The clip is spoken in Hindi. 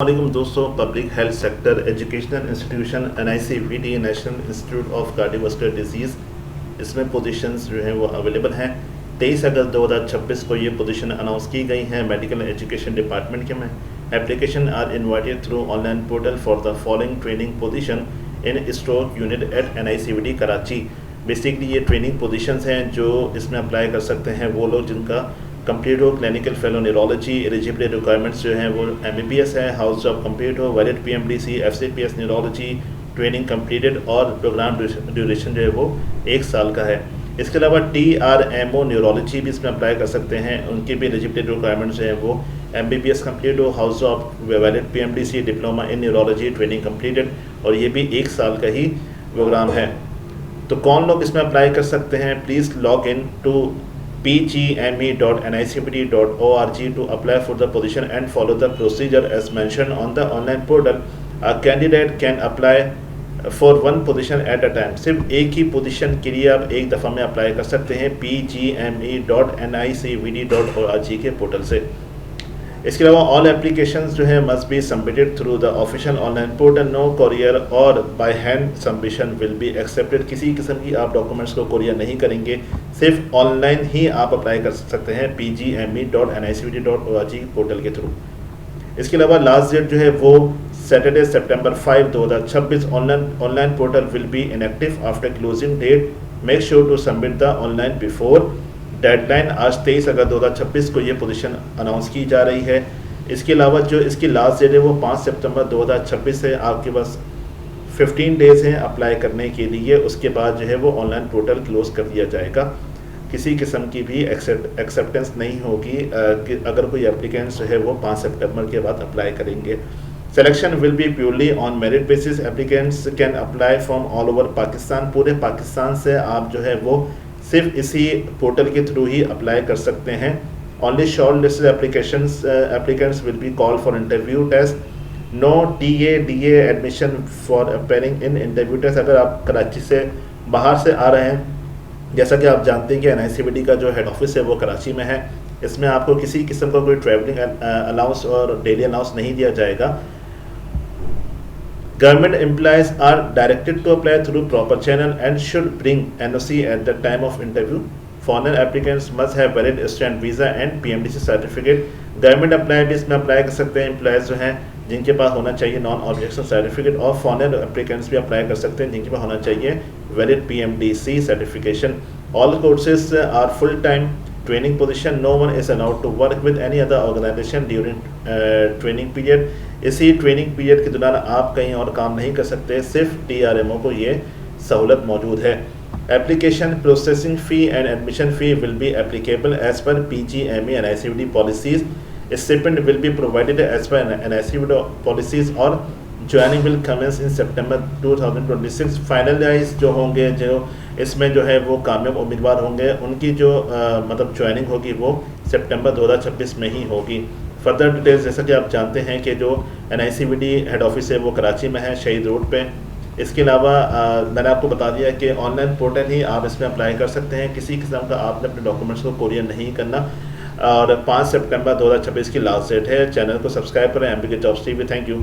वालेकुम दोस्तों। Public health sector educational institution NICVD national institute of cardiovascular disease, इसमें पोजीशंस जो हैं वो अवेलेबल हैं। 23 अगस्त 2026 को ये पोजीशन अनाउंस की गई हैं मेडिकल एजुकेशन डिपार्टमेंट के में। Application are invited through online portal for the following training position in stroke unit at NICVD Karachi. Basically ये ट्रेनिंग पोजीशंस हैं जो इसमें अप्लाई कर सकते हैं वो लोग जिनका कंप्लीट हो clinical fellow neurology. Eligibility requirements जो हैं वो MBBS है, हाउस जॉब कंप्लीट हो, valid PMDC, FCPS neurology training completed और प्रोग्राम ड्यूरेशन जो है वो 1 साल का है। इसके अलावा TRMO न्यूरोलॉजी भी इसमें अप्लाई कर सकते हैं, उनकी भी एलिजिबिलिटी रिक्वायरमेंट्स जो है वो MBBS कंप्लीट हो, house job, valid PMDC, diploma in neurology training completed, और ये भी 1 साल का ही प्रोग्राम है। तो कौन लोग इसमें अप्लाई कर सकते हैं? Please log in to pgme.nicvd.org to apply for the position and follow the procedure as mentioned on the online portal. A candidate can apply for one position at a time. सिर्फ एक ही पोजीशन के लिए आप एक दफ़ा में अप्लाई कर सकते हैं pgme.nicvd.org के पोर्टल से। इसके अलावा ऑल एप्लीकेशंस जो है must be submitted through the official online portal. No courier और by hand submission will be accepted. किसी किस्म की आप डॉक्यूमेंट्स को कोरियर नहीं करेंगे, सिर्फ ऑनलाइन ही आप अप्लाई कर सकते हैं pgme.nicvd.org पोर्टल के थ्रू। इसके अलावा लास्ट डेट जो है वो Saturday September 5, 2026। Online portal will be inactive after closing date. Make sure to submit the online before deadline. आज 23 अगस्त 2026 को ये पोजीशन अनाउंस की जा रही है। इसके अलावा जो इसकी लास्ट डेट है वो 5 सितंबर 2026 है। आपके पास 15 डेज़ हैं अप्लाई करने के लिए। उसके बाद जो है वो ऑनलाइन पोर्टल क्लोज कर दिया जाएगा। किसी किस्म की भी एक्सेप्टेंस नहीं होगी कि अगर कोई एप्लीकेंट्स जो है वो 5 सितंबर के बाद अप्लाई करेंगे। Selection will be purely on merit basis. Applicants can apply from all over Pakistan. पूरे पाकिस्तान से आप जो है वो सिर्फ इसी पोर्टल के थ्रू ही अप्लाई कर सकते हैं। Only short listed applicants will be call for interview test. No DA admission for appearing in interview test. अगर आप कराची से बाहर से आ रहे हैं, जैसा कि आप जानते हैं कि NICVD का जो हेड ऑफिस है वो कराची में है, इसमें आपको किसी किस्म का कोई ट्रैवलिंग अलाउंस और डेली अलाउंस नहीं दिया जाएगा। Government employees are directed to apply through proper channel and should bring NOC at the time of interview. Foreign applicants must have valid student visa and PMDC certificate. Government employee भी इसमें अप्लाई कर सकते हैं, एम्प्लॉयज़ जो हैं जिनके पास होना चाहिए नॉन ऑब्जेक्शन सर्टिफिकेट, और फॉरेन एप्लीकेंट्स भी अप्लाई कर सकते हैं जिनके पास होना चाहिए valid PMDC certification. All courses are full time training position. No one is allowed to work with any other organisation during training period. इसी ट्रेनिंग पीरियड के दौरान आप कहीं और काम नहीं कर सकते, सिर्फ TRMO को ये सहूलत मौजूद है। Application processing fee and admission fee will be applicable as per PGME NICVD policies. Stipend will be provided as per NICVD policies और joining will commence in September 2026। Finalise जो होंगे, जो इसमें जो है वो कामयाब उम्मीदवार होंगे, उनकी जो मतलब ज्वाइनिंग होगी वो सितंबर 2026 में ही होगी। फर्दर डिटेल्स जैसा कि आप जानते हैं कि जो NICVD हेड ऑफिस है वो कराची में है, शहीद रोड पे। इसके अलावा मैंने आपको बता दिया कि ऑनलाइन पोर्टल ही आप इसमें अप्लाई कर सकते हैं। किसी किस्म का आपने अपने डॉक्यूमेंट्स को कोरियर नहीं करना, और 5 सितंबर 2026 की लास्ट डेट है। चैनल को सब्सक्राइब करें MBK jobs TV। Thank you.